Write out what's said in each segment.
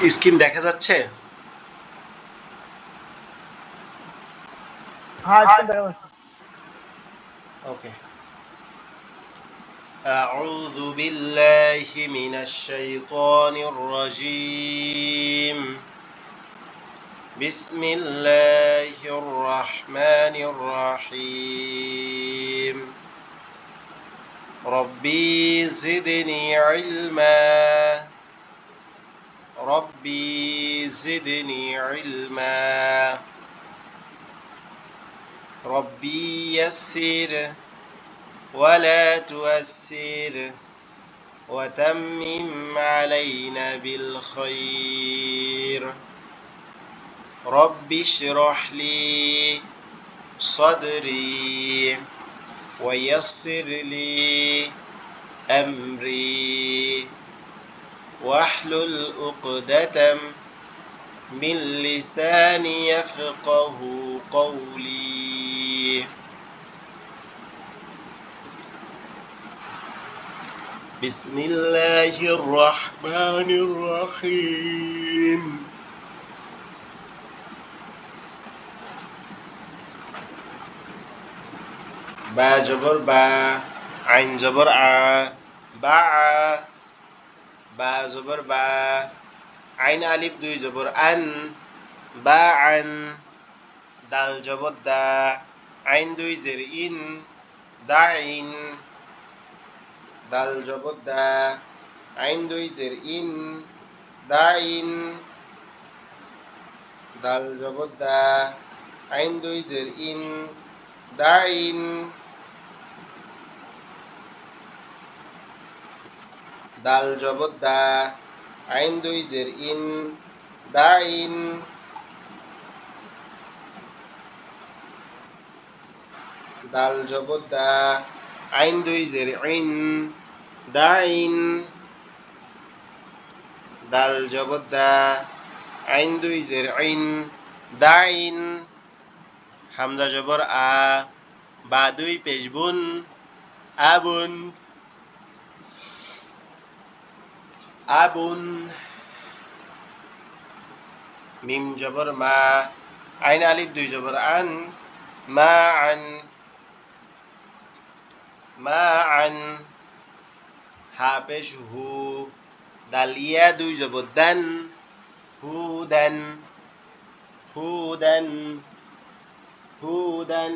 Screen দেখা যাচ্ছে? হ্যাঁ, স্ক্রিন দেখা যাচ্ছে। ওকে। أعوذ بالله من الشيطان الرجيم. بسم الله الرحمن الرحيم. ربي زدني علما. ربي زدني علما. ربي يسر ولا تؤسر وتمم علينا بالخير. رب اشرح لي صدري ويسر لي أمري واحلل عقدة من لساني يفقه قولي. بسم الله الرحمن الرحيم. با জবর বা, আইন জবর আ, বা আ, বা জবর বা, আইন আলিফ দুই জবর আন, বা আন, দাল জবর দা, আইন দুই জের ইন, দা ইন, দাল জবর দা, আইন দুই জের ইন, দা ইন, দাল জবর দা, আইন দুই জের ইন, দা ইন, দাল জবর দা, আইন দুই জের ইন, দা ইন, দাল জবর দা, আইন দুই জের ইন, দা ইন, দাল জবর দা, আইন দুই জের ইন, দা ইন, হামজা জবর আ, বা দুই পেশবুন, আবুন, আবুন, মিম জবর মা, আইন আলিফ দুই জবর আন, মা আন, মা আন, হা পেশ হু, দালিয়া দুই জবর দান, হুদান, হুদান, হুদান,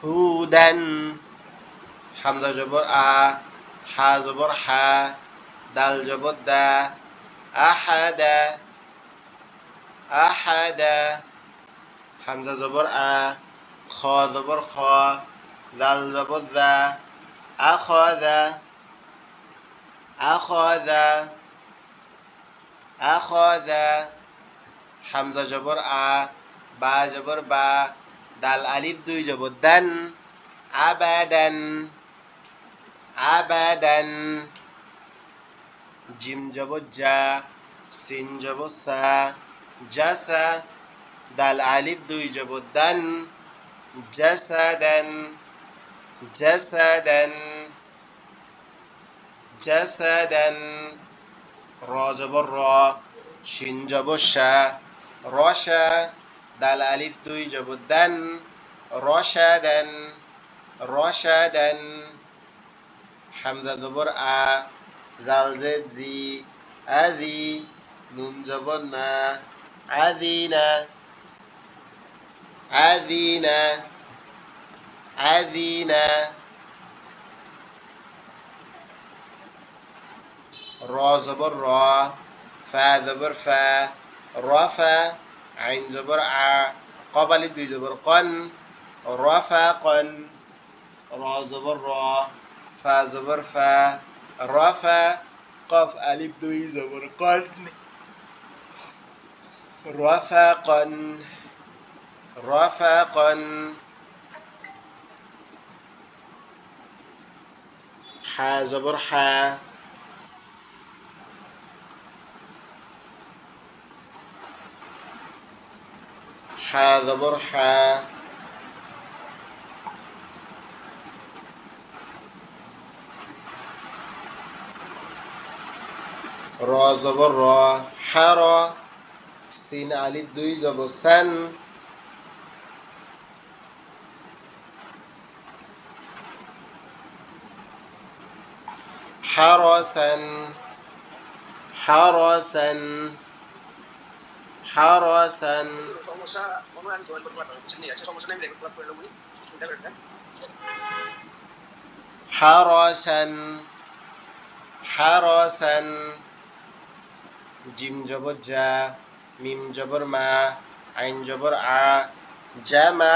হুদান, হামজা জবর আ, হা জবর হা, দাল জবর দা, আহাদা, আহাদা, হামজা জবর আ, খ জবর খ, দাল জবর দা, আখাযা, আখাযা, আখাযা, হামজা জবর আ, বা জবর বা, দাল আলিফ দুই জবর দান, আবাদান, আবাদান, জিম জবর জা, সিন জবর সা, জাসা, দাল আলিফ দুই জবর দান, জাসাদান, জাসাদান, জাসাদান, র জবর র, শিন জবর শা, রশা, দাল আলিফ দুই জবর দান, রশাদান, রশাদান, হামজা জবর আ, জাল জেদ জি, আদি, নুন জবর না, আদিনা, আদিনা, আদিনা, র জবর র, ফা জবর ফা, রফা, আইন জবর আ, কব আলিফ দুই জবর কন, রফাকন, র জবর র, ফা জবর ফা, রফা, কফ আলিফ দুই জবর কন, রফাকন, রফাকন, হা জবর হা, হা জবর হা, র জবর র, হার, সিন আলিফ দুই জবর সান, হারসান, হারসান, হারসান, সমস্যা কোনো আমি জয়েন করতে পারতাম বুঝছেন একটা সমস্যা নেই রেকর্ড ক্লাস করে নেবো চিন্তা করেন না হারসান, হারসান, জিম জবর জা, মিম জবর মা, আইন জবর আ, জামা,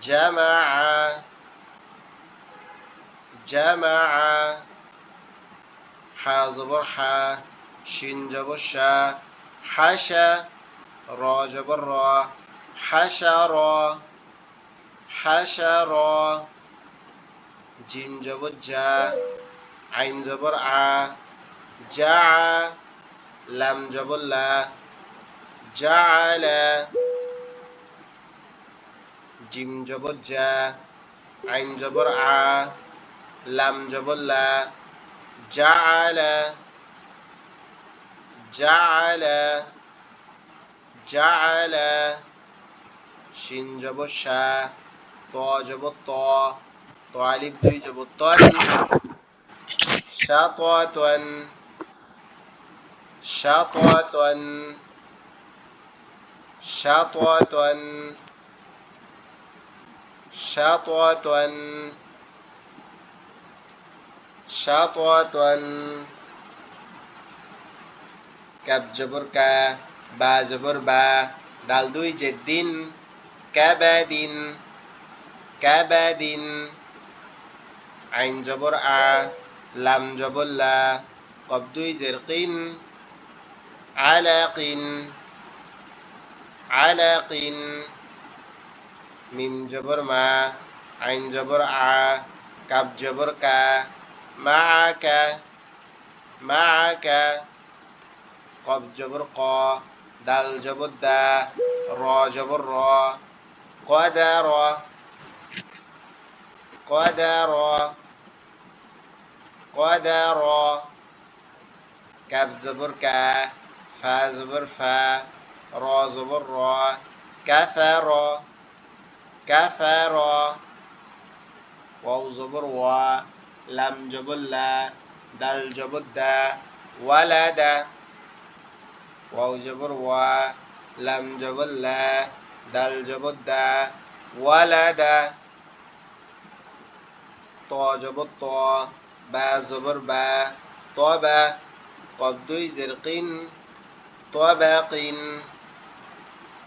জামা, জামা, হা জবর হা, শিন জবর শা, হাসা, র জবর র, হাসার, হাসার, জিম জবর জা, আইন জবর আ, জা, লাম জবর লা, জাআলা, জিম জবর জা, আইন জবর আ, লাম জবর লা, জাআলা, জাআলা, জাআলা, শিন জবর শা, ত জবর ত, ত আলিফ দুই জবর তন, শাতাতান, শাতাতান, শাতাতান, শাতাতান, শাতাতান, কাব জবর কা, বা জবর বা, দাল দুই জেদ্দিন, কাবাদিন, কাবাদিন, আইন জবর আ, লাম জবর লা, কব দুই জের কিন, আলাকিন, আলাকিন, মিম জবর মা, আইন জবর আ, কাব জবর কা, মাআকা, মাআকা, কব জবর ক, দাল জবর দা, র জবর র, কদার, কদার, কদার, কাব জবর কা, ফা জবর ফা, র জবর র, কাফার, কাফার, ওয়াও জবর ওয়া, লাম জবর লা, দাল জবর দা, ওয়ালাদা, ওয়াও জবর ওয়া, লাম জবর লা, দাল জবর দা, ওয়ালাদা, ত জবর ত, বা জবর বা, তবা, কব দুই জের কিন, তবাকিন,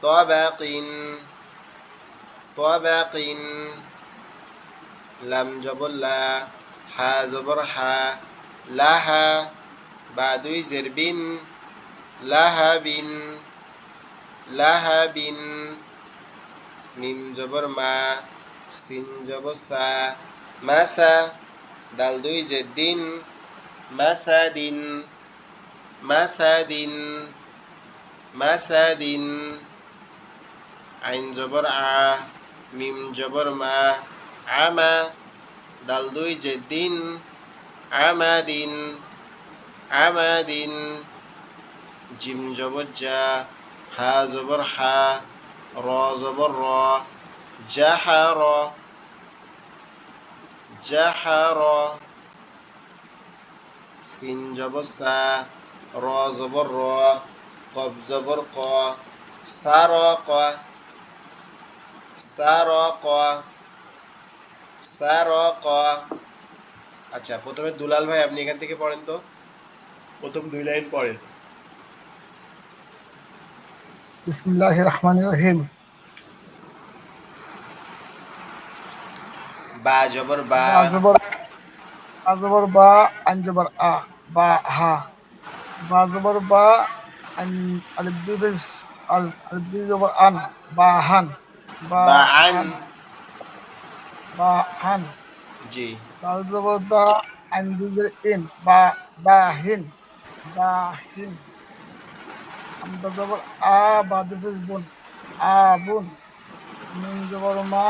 তবাকিন, তবাকিন, লাম জবর লা, হা জবর হা, লাহা, বা দুই জের বিন, লাহাবিন, লাহাবিন, মিম জবর মা, সিন জবর সা, মাসা, দাল দুই জের দিন, মাসাদিন, মাসাদিন, মাসাদিন, আইন জবর আ, মিম জবর মা, আমা, দাল দুই জের দিন, আমাদিন, আমাদিন, জিম জবর জা, হা জবর হা, র জবর র, জাহার, জাহার, সিন জবর সা, র জবর র, কব জবর ক, সারক, সারক, সারক। আচ্ছা, প্রথমে দুলাল ভাই আপনি এখান থেকে পড়েন তো, প্রথম দুই লাইন পড়েন। বিসমিল্লাহির রহমানির রহিম। বা জবর বা, বা জবর বা জবর বা, আইন জবর আ, বা হা, বা জবর বা, আইন আলিফ দুই পেশ, আলিফ দুই জবর আন, বা হান, বা বা আন, হান, বা হান, জি, দাল জবর দা, আইন দুই জের ইন, বা হিন, বা হিন, হামদা জবর আ, বা দুই পেশ বুন, আ বুন, মিম জবর মা,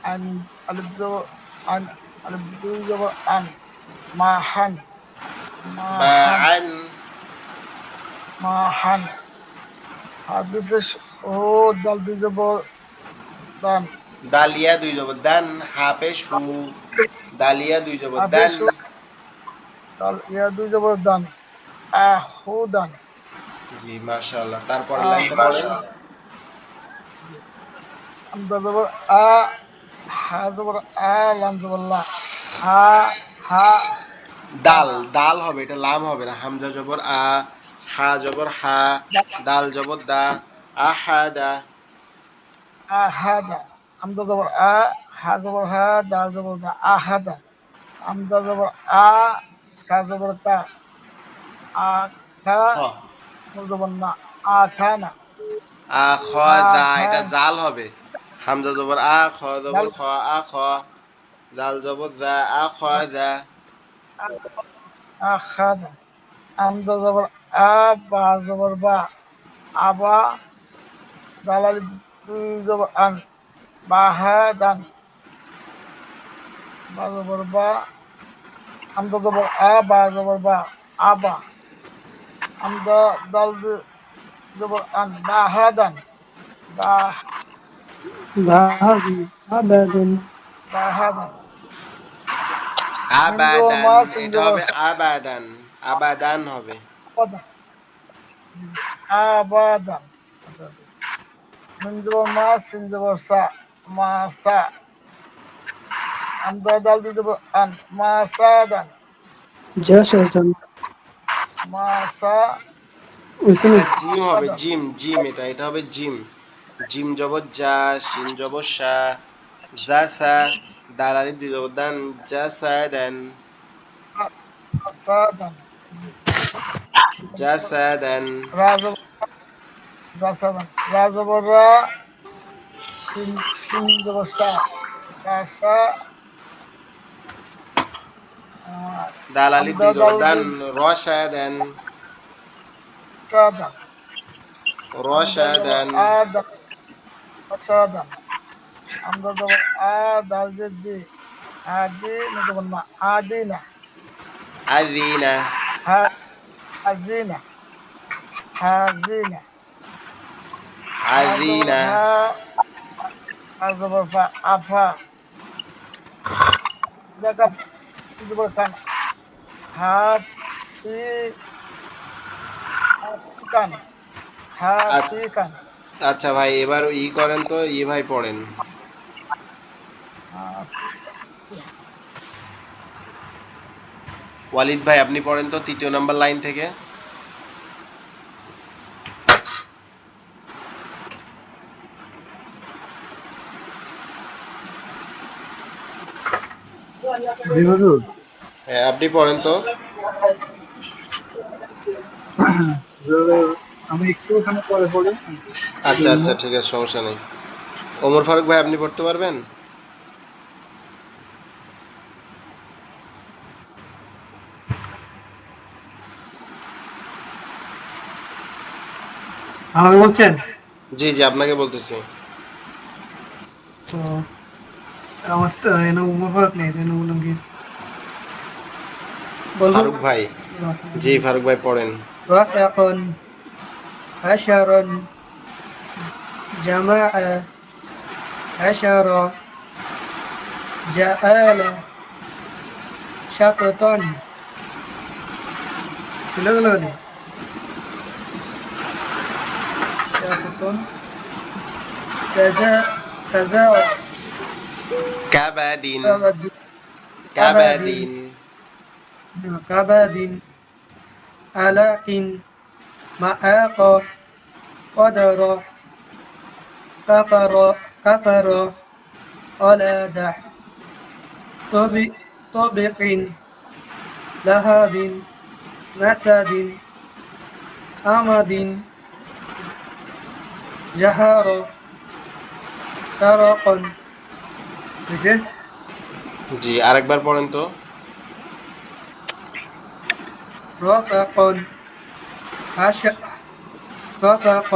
আইন আলিফ জবর আন, আলিফ দুই জবর আন, মা হান, মাহান আন, মাহান হাতে পেশ ও দাল দুই জবর দান দালিয়া দুই জবর দান, হাপে শু, দালিয়া দুই জবর হাফে দান। সু দাল ইয়া দুই জবর দান আহুদান জি মাশাআল্লাহ। তারপর লাইনটা পড়েন। আহুদান আমদা জবর আ হা জবর আ লাম জবর লা আ হা দান দাল, দাল হবে, এটা লাম হবে না। হামজা জবর আ, হা জবর হা, দাল জবর দা, আহাদা। আহাদা আমদা জবর আ হা জবর হা দাল জবর দা আহাদা আমদা জবর আ কা জবর কা আখা খ, নুন জবর না আখানা খ দা, এটা আখান জাল হবে। হামজা জবর আ, খ জবর দাল খ, আ খ, দাল জবর দা, আ খ দা। আখাদা আমদা জবর আ বা জবর বা আবা দালালি দুই জবর আন বাহাদান বা জবর বা আমদা জবর আ বা জবর বা আবা আমদা দাল দুই জবর আন বাহাদান বা بعد أبدا বাহাদান মিন জবর আবাদান, মা সিন এটা জবর হবে সা আবাদান, আবাদান হবে। আবাদান আবাদান মিন জবর মা সিন জবর সা মাসা আমদা দাল দুই জবর আন মাসাদান جسدا মাসা এটা اسمه জিম হবে, আদান জিম, জিম, এটা হবে জিম। জিম জবর যা, শিন জবর শা, জাসা, দাল আলিফ দুই জবর দান, জাসাদান, মাসাদান জাসাদান। রাজব রাসাদান রাজবর রা সিন সিন জবর সা কাসা দাল আলিফ আমদা দুই জবর দাল দান, দুই রসাদান, সাদান আমদা জবর রসাদান। আদান সাদান আমদা জবর আ দাল জেদ্দি আদি না জবর না আদিনা আযিনা, হা হাজিনা হাজিনা হা জবর আযিনা, হা হা জবর ফা আফা দেখা জবর খান হাফি হাফিকান হাফিকান আচ্ছা ভাই, এবার করেন তো, ভাই পড়েন। ওয়ালিদ ভাই আপনি পড়েন তো ৩য় নাম্বার লাইন থেকে। بحدود হ্যাঁ আপনি পড়েন তো। আমি একটু ওখানে পরে পড়ি আচ্ছা আচ্ছা ঠিক আছে, সমস্যা নেই। ওমর ফারুক ভাই আপনি পড়তে পারবেন? আমাকে বলছেন জি জি আপনাকে বলতেছি। তো আমার তো এনে উপভোগ নেই যেন বললাম কি বলবো ফারুক ভাই, বিসমিল্লাহ জি ফারুক ভাই পড়েন। رفقا عشرا جماعة عشرة جآلة شططا ছেলেগুলো নেই شططا كذا كذا কাবাদিন, كبد كبد কাবাদিন, كبد علاق معاق قدر كفر كفر قلادة طبق لهب مسد أمد جهر سرق বুঝছে জি আরেকবার পড়েন তো। رفق عش رفق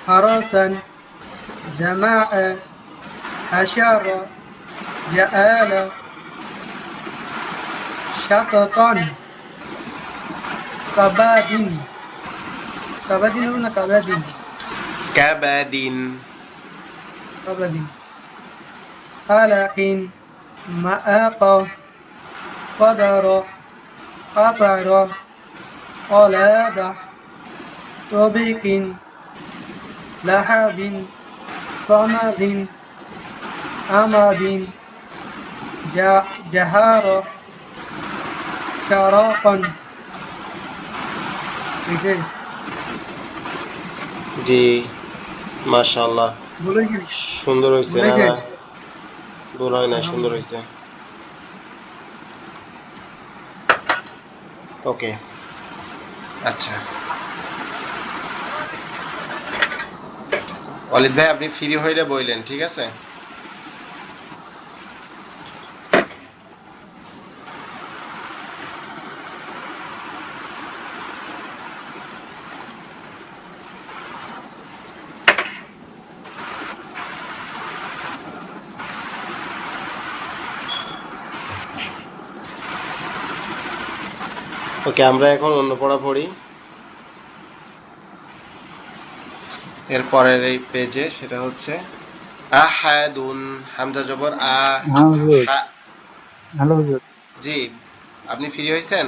حرسا جماعة حشر جآل شططا কাবাদিন কাবাদিন হবে না কাবাদিন কাবাদিন কাবাদিন কালাকিন মাআকা قدر قفر قلادة طبق لحد صمد أمد جهار شراقا ऐसे জি মাশাআল্লাহ बोले कि সুন্দর হয়েছে बोले না से না ভুল হয় না সুন্দর হয়েছে ওকে আচ্ছা ওয়ালিদ ভাই আপনি ফ্রি হইলে বইলেন ঠিক আছে ওকে আমরা এখন অন্য পড়া পড়ি এরপরের এই পেজে সেটা হচ্ছে আহাদুন হামজা জবর আ হ্যাঁ হুজুর হা- হ্যালো হুজুর জি আপনি ফ্রি হয়েছেন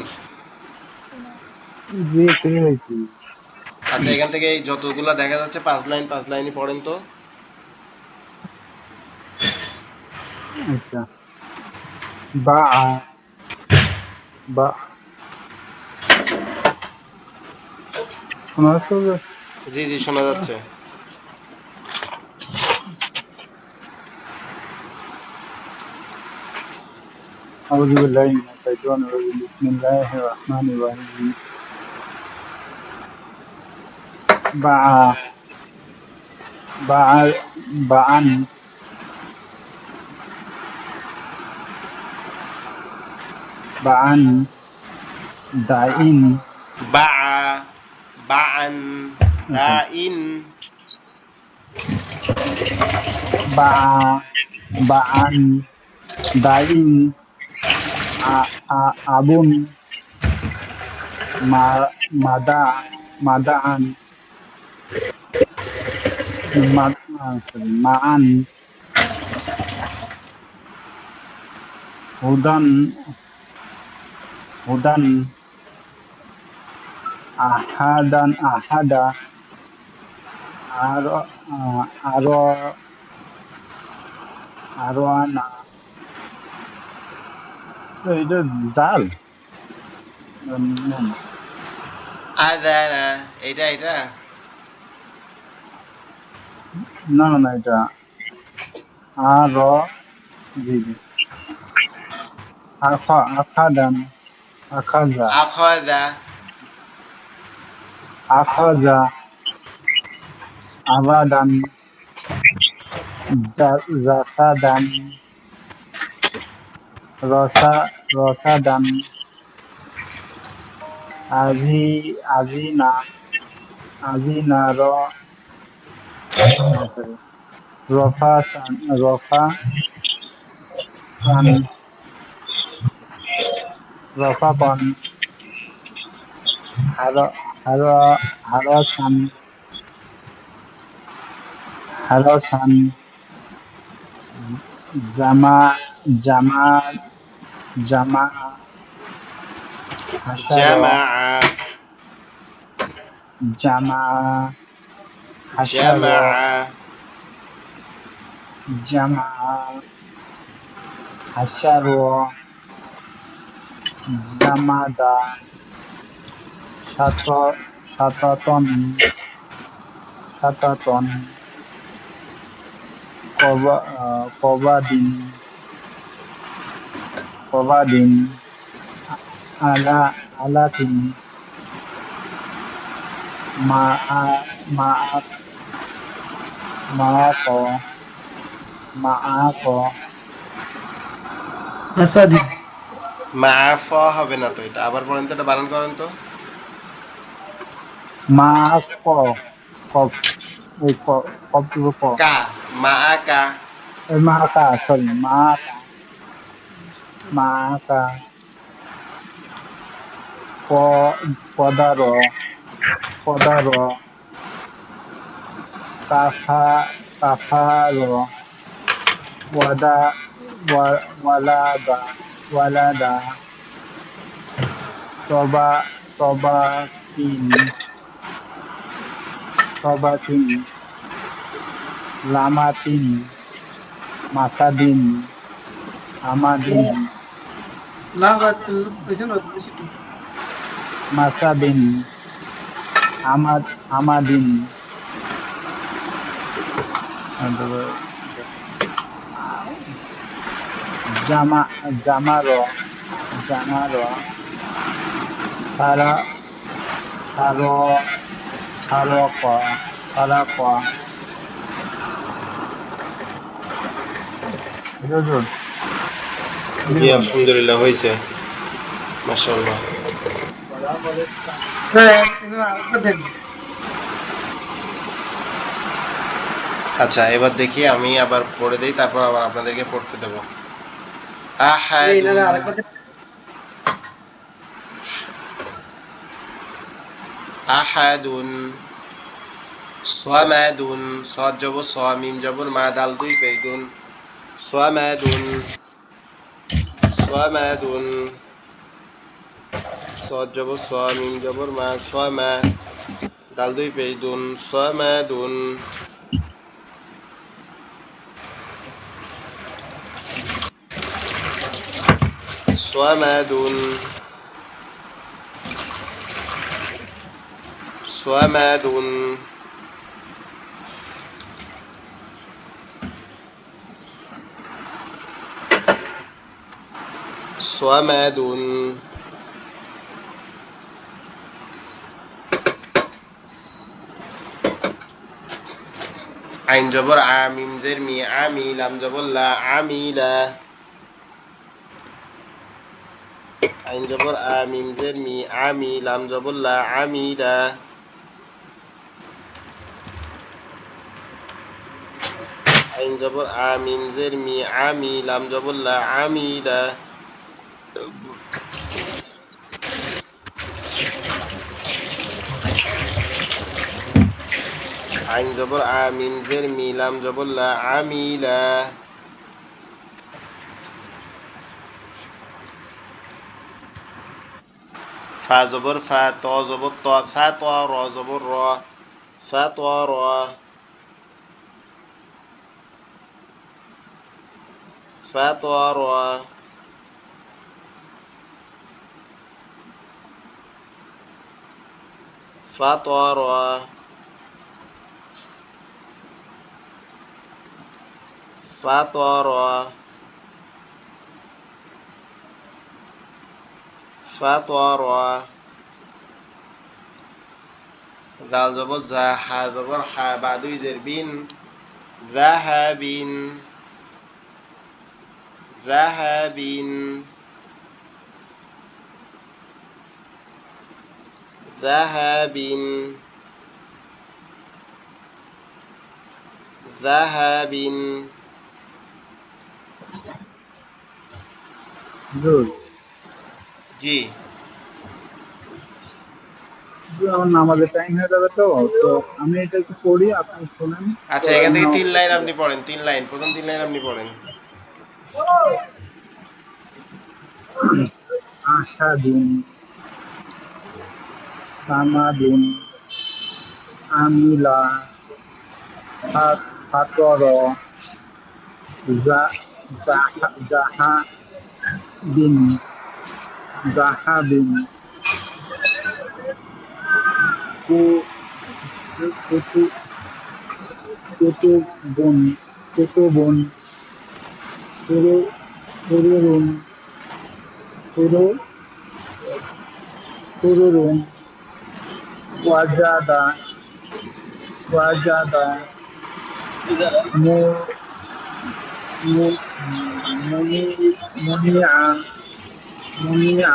জি ফ্রি হয়েছি আচ্ছা এখান থেকে এই যতগুলা দেখা যাচ্ছে 5 লাইনই পড়েন তো আচ্ছা বা বা শোনা যাচ্ছে হুজুর জি জি শোনা যাচ্ছে أعوذ بالله من الشيطان الرجيم بسم الله الرحمن الرحيم باع باع باعن باعن داعين বা বাআন দাইন باع باعن داعين أبون মাদান মান হুদান হুদান আহাদা আর আরো আরো আনা এটা জাল নুন আযানা এটা না না না এটা আর জি জি আখাদান আখাজা আখাযা আখাজা আবাদান জাসাদান রসাদান আজিনা আজিনা রফাপান রফাপান হারসান হারসান জামা জামা জামা হাসার জামাআ জামা হাসার জামাআ জামা হাসার জামাদা সাতাতন সাতাতন কবাদিন কবাদিন আলাতিন মাআক আসাদি মাফ হবে না তো এটা আবার পড়েন তো এটা বানান করেন তো মাআক কপ ওই কপ ক কা মাআকা মাআকা সরি মাআকা প পদার পদার কাফা কাফার ওয়াদা ওয়ালাদা ওয়ালাদা তবা তবাকিন তবাকিন লামাতিন মাসাদিন আমাদিন লাগাত পেছন বেশি কিন্তু মাসাদিন আমাদিন জামা জামার জামার সারা সার সারক সারাক হুজুর জি আলহামদুলিল্লাহ হয়েছে মাশাআল্লাহ। স্যার এখানে আরেকটা দেখবেন আচ্ছা এবার দেখি আমি আবার পড়ে দেই, তারপর আবার আপনাদেরকে পড়তে দেব। এখানে আহাদুন আরেকটা আহাদুন সামাদুন সদ জবর স মিম জবর মা দাল দুই পেগুন সামাদুন সামাদুন সদ জবর স মিম জবর মা সামা দাল দুই পেগুন সামাদুন সামাদুন সামাদুন সামাদুন আইন জবর আ মিম জের মি আমি লাম জবর লা আমিলা আইন জবর আ মিম জের মি আমি লাম জবর লা আমিলা আইন জবর আ মিম জের মি আমি লাম জবর লা আমিলা আইন জবর আ মিম জের মি লাম জবর লা আমিলা ফা জবর ফা ত জবর ত ফা ত র জবর র ফা ত র ফা ত র ফা ত র ফা ত র ফা ত র দাল জবর জা হা জবর হা বা দুই জের বিন যাহাবিন যাহাবিন যাহাবিন যাহাবিন হুজুর জি হুজুর, আমার নামাজের টাইম হয়ে যাবে, তো তো আমি এটা একটু পড়ি, আপনি শোনেন। তো আচ্ছা এখান আমি থেকে তিন নামাজের লাইন টাইম আপনি পড়েন, তিন লাইন, প্রথম তিন লাইন আপনি পড়েন। আশাদুন সামাদুন আমিলা ফাতর জাহাবিন জাহাবিন কু- কুতু- কুতুবুন কুতুবুন সুরুরুন সুরু- সুরুরুন ওয়াজাদা ওয়াজাদা মু- মু- মুনিয়া মুনিয়া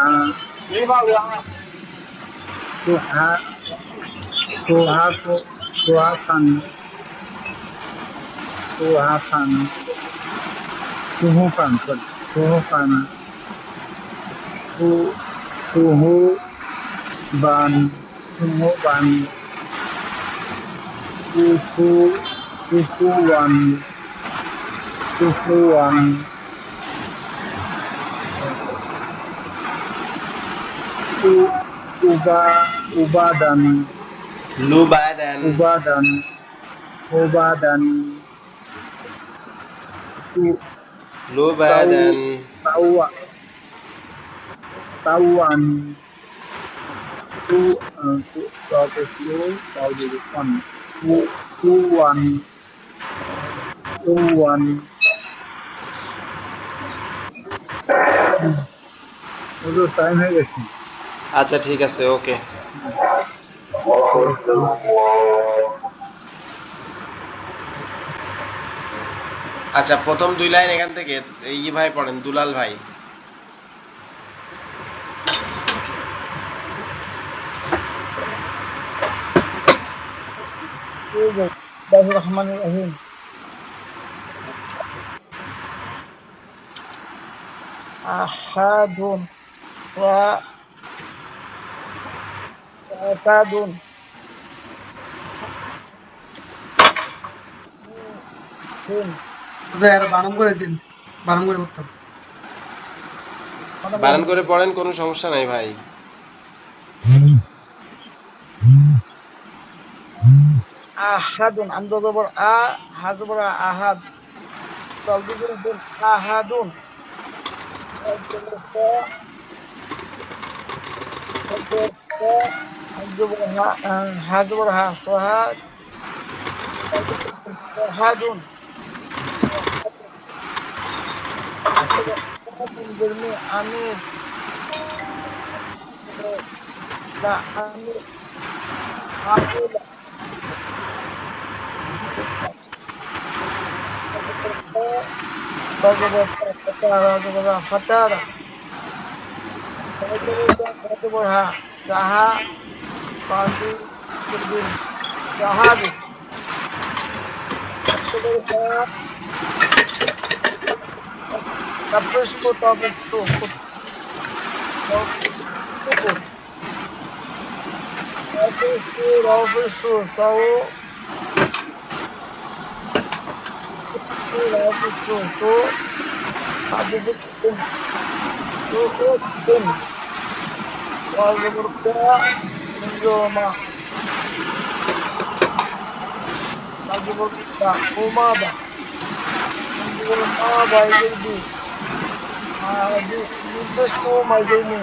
সুহা সুহাফ সুহাফান সুহাফান সুহুফান সরি সুহুফান সু সুহু বান বান কুফু কুফুয়ান কুফুয়ান উ উবা উবাদান লুবাদান উবাদান উবাদান তু- তাও লুবাদান তাওয়া tawan tu tu tapos lu tawag dito tu tuwan tuwan ওদের টাইম হয়ে গেছে আচ্ছা ঠিক আছে, ওকে। আচ্ছা, প্রথম 2 লাইন এখান থেকে এই ভাই পড়েন, দুলাল ভাই। বিসমিল্লাহির রহমানির রহিম। আহাদুন ওয়া আতাদুন হুম স্যার বানাম করে দিন, বানাম করে করতাম। বানান করে পড়েন, কোনো সমস্যা নাই ভাই। আহাদুন আমদা জবর আ হা জবর আহাদ দাল জবর দুন আহাদুন দাল জবর তা দাল জবর তা হা জবর হা জবর হা সাহাদ দাল জবর দুন সাহাদুন আমির আমির লা আমির আমির দাল জবর তা ফাতারা জবর ফাতারা দাল জবর হা জাহা কাজী বিন জাহাবি تفشق تفشق تفشق سو تفشق تو أدبكم تؤكم والبركة من يوما البركة وماذا ما يجري নির্দিষ্ট মাইজেনি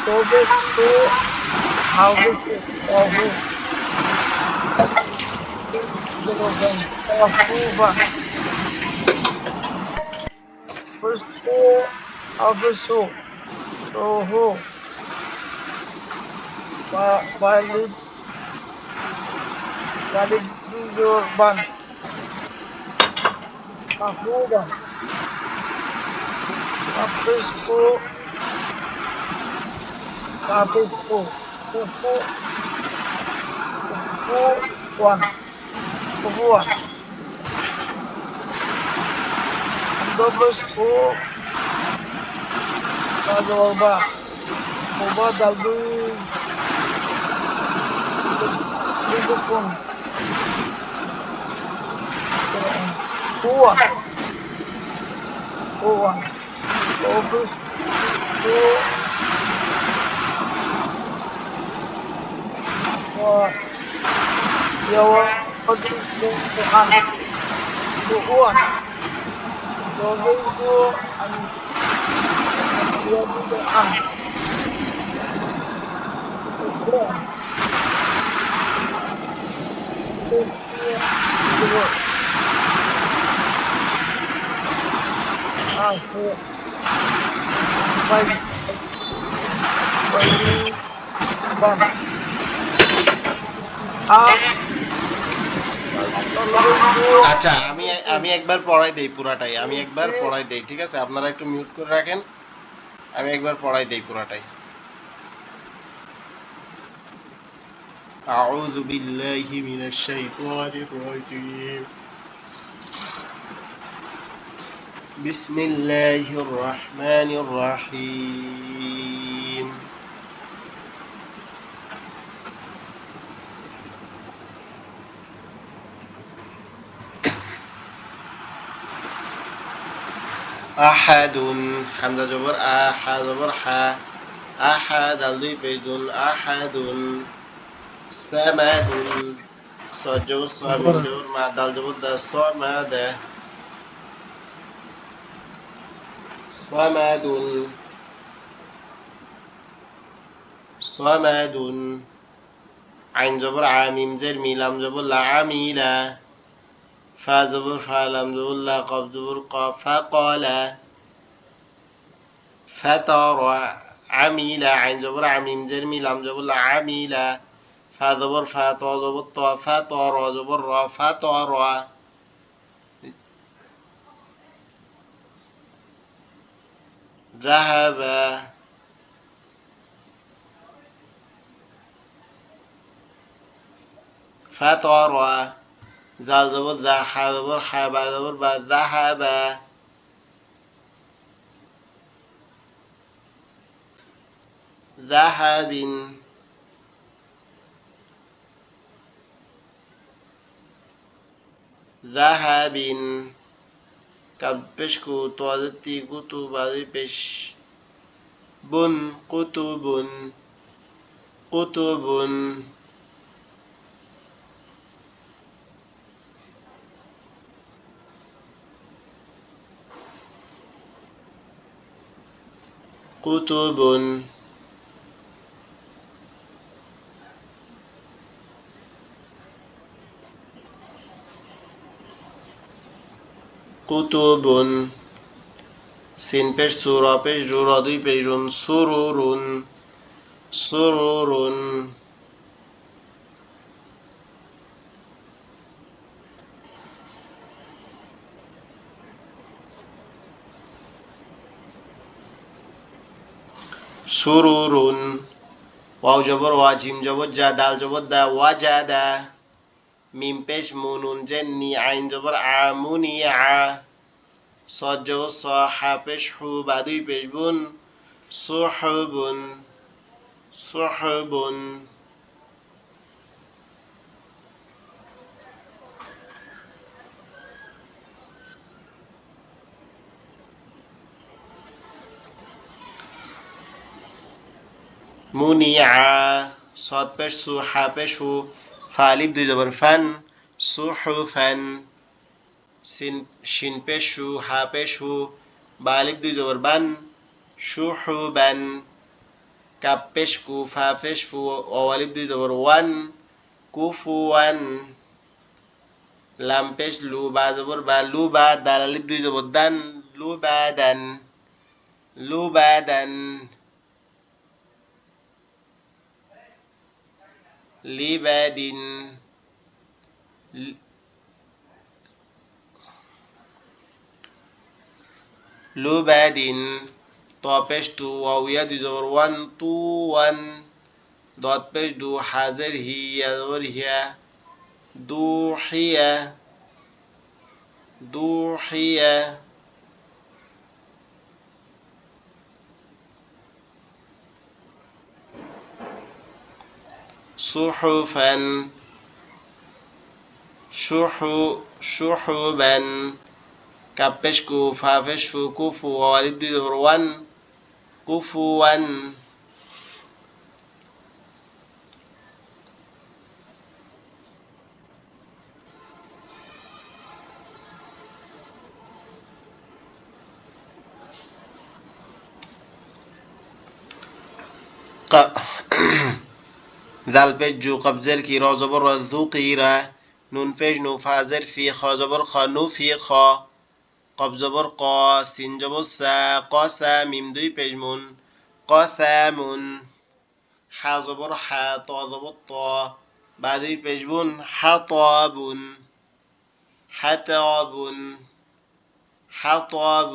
তবে তো house অহু Afufa, Fusco, Afusu, Soho, Valid, Valid Yorban, Mahuda, Afusco, Afusco, Fufu, Fufuan, Fufuan, Andofusco, Rajoba, Oba Dalbu, Dukun, Kuan, Kuan, Ofusco, Yawa, Tuhan, Tuhan, Dovido, and Tuhan, Tuhan, আচ্ছা, আমি আমি একবার পড়াই দেই পুরাটাই, আমি একবার পড়াই দেই, ঠিক আছে? আপনারা একটু মিউট করে রাখেন, আমি একবার পড়াই দেই পুরাটাই। আউযু বিল্লাহি মিনাশ শাইতানির রাজিম। বিসমিল্লাহির রহমানির রহিম। আহাদুন, হামজা জবর আ, হা জবর হা, আহাদ আল দুই পেজুন, আহাদুন। সামাদুন, সদ জবর সা, মিম জবর মা, দাল জবর দা, সামাদা। সামাদুন, সামাদুন। আইন জবর আ, মিম জের মি, লাম জবর লা, আমিলা। ফা জবর ফা, লাম জবর লা, কফ জবর ক, ফাকালা। ফাতারা, আমিলা। আইন জবর আ, মিম জের মি, লাম জবর লা, আমিলা। ফা জবর ফা, ত জবর ত, ফাতারা জবর র, ফাতারা। ذهب، فطر. زال زبر ذا، ح زبر ح، با زبر با، ذهب. ذهب، ذهب. كب بشكو توازتي كتب بش. بن، كتب، كتب. كتب. كتب. سين بش سورة بش جورا دوي بيجون، سرور، سرور. سرور. واو جبر وا، جيم جبر جا، دال جبر دا، وجدا. মিম পেশ মুনুন জেন্নি, আইন জবর আ, মুনিআ। সদ জবর স, হা পেশ হু, বা দুই পেশ বুন, সুহুবুন, সুহুবুন। মুনিআ। সদ পেশ সু, হা পেশ হু, ফা আলিফ দুই জবর ফান, সুহুফান। শিন পেশ শু, হা পেশ হু, বা আলিফ দুই জবর বান, শুহুবান। কাপ পেশ কু, ফা পেশ ফু, ও আলিফ দুই জবর ওয়ান, কুফুয়ান। লাম পেশ লু, বা জবর বা, লুবা, দাল আলিফ দুই জবর দান, লুবাদান, লুবাদান। লিবাদিন, লুবাদিন। ত পেশ তু, ওয়াও ইয়া দুই জবর ওয়ান, তু ওয়ান। দত পেশ দু, হাজের হি, ইয়া জবর হিয়া, দুহিয়া, দুহিয়া। সুহুফান, শুহুবান। কাপ পেশ কু, ফা পেশ ফু, কুফু, ওয়াও আলিফ দুই জবর ওয়ান, কুফুয়ান। জাল পেশ জু, কবজের কি, র জবর র, যুকিরা। নুন পেশ নু, ফা জের ফি, খ জবর খ, নুফিখ। কব জবর ক, সিন জবর সা, কসা। মিম দুই পেশ মুন, কসামুন। হা জবর হা, ত জবর ত, বা দুই পেশ বুন, হাতাবুন, حطب حطب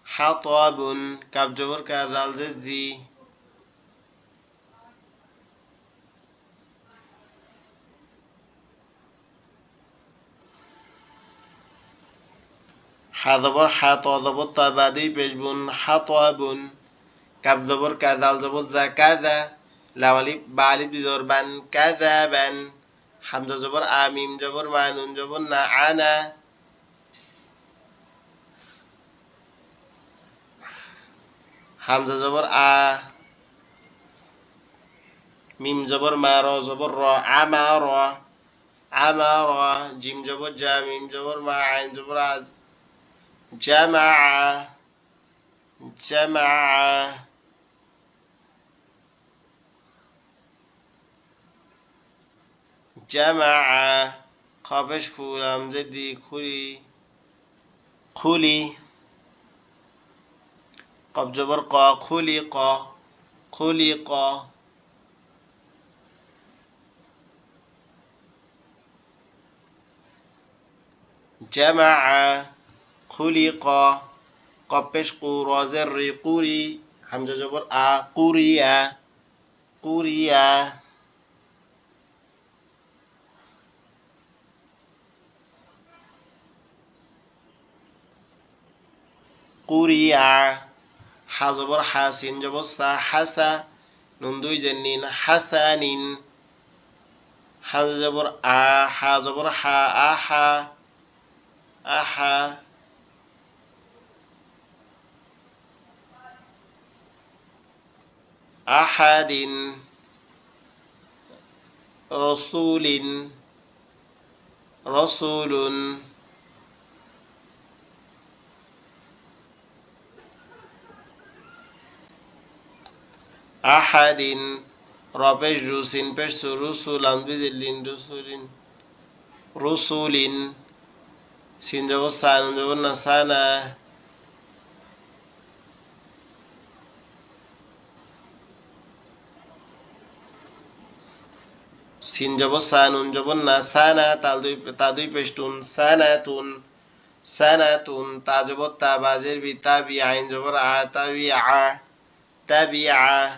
حطب كاف جبر كذا الجزي حضبر حطا ضبط طبادي بجبن حطب كاف جبر كذا الجبر ذا كذا লামালি বালি জবর বান কাযাবান হামজা জবর আ মিম জবর মা নুন জবর না আনা হামজা জবর আ মিম জবর মা র জবর র আমার আমার জিম জবর জা মিম জবর মা আইন জবর আ জামা জামা জামা خابش فولم زدي خلي خلي قب جبر قا خلق خلق جمع خلق قبش قورا زر قوري حمزة جبر آ قوريا قوريا قوريا حزبر حاسين جبر سا حسا نندوي جنين حسانين حمزة جبر آ حزبر حا آحا آحا أحد رسول رسول أحد ربش جوسين بش رسول بذلين رسول رسول سين سان نسانا سين سان نسانا تادوي بشتون ساناتون ساناتون تاجبت تابازر بتابي عين جبر تابيع تابيع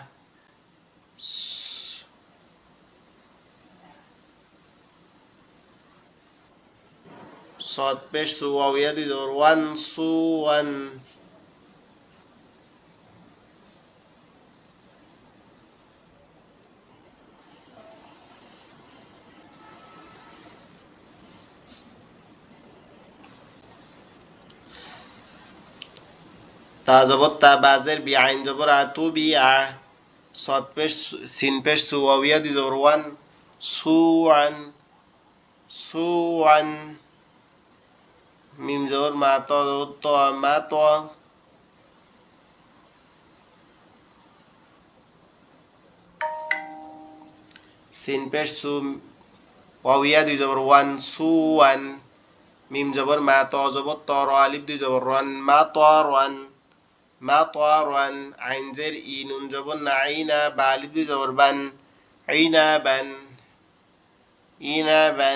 صاد بش سواوية دي دور وان سوان تاجبت تابازر بعين جبر تبيع صاد بش سين بش سواوية دي دور وان سوان سوان ميم جبر ما تو ما تو سين بش سو واوية دي جبر وان سوان ميم جبر ما تو جبر طار ألف دي جبر ران ما طاران ما طاران عين زر إي نون جبر نعينا بالف دي جبر بان عنبا عنبا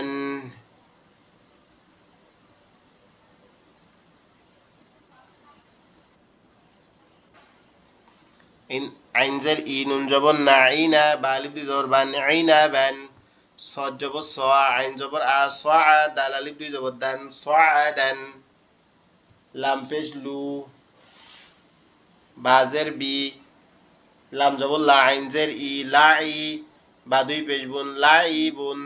عين زر إي نون جبر نعينا بالف دي جبر بان عنبا صاد جبر صا عين جبر آ صعد ألف دي جبر دان صعدا لام পেশ লু বাজের বি লাম জবর লা আইন জের ই লাই বা দুই পেশ বুন লাই বুন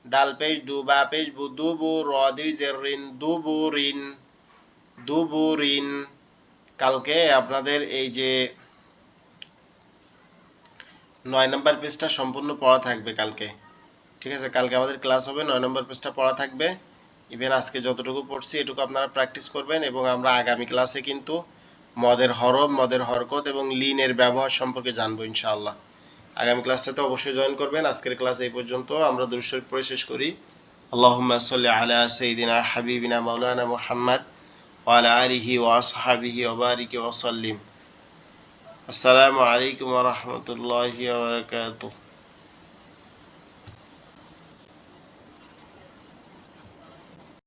দাল পেশ দু বা পেশ বু দুবু র দুই জের রিন দুবুরিন দুবুরিন কালকে আপনাদের এই যে 9 নম্বর পেজটা সম্পূর্ণ পড়া থাকবে কালকে ঠিক আছে কালকে আমাদের ক্লাস হবে 9 নম্বর পেজটা পড়া থাকবে ইভেন আজকে যতটুকু পড়ছি এটুকু আপনারা প্র্যাকটিস করবেন এবং আমরা আগামী ক্লাসে কিন্তু মদের হরফ মদের হরকত এবং লিনের ব্যবহার সম্পর্কে জানবো ইনশাআল্লাহ আগামী ক্লাসটাতে অবশ্যই জয়েন করবেন আজকের ক্লাস এই পর্যন্ত আমরা দুরূদ শরীফ পড়ে শেষ করি আল্লাহুম্মা সাল্লি আলা সাইয়্যিদিনা হাবিবিনা মাওলানা মুহাম্মদ ওয়া আলা আলিহি ওয়া আসহাবিহি ওয়া বারিক ওয়া সাল্লিম আসসালামু আলাইকুম ওয়া রাহমাতুল্লাহি ওয়া বারাকাতুহু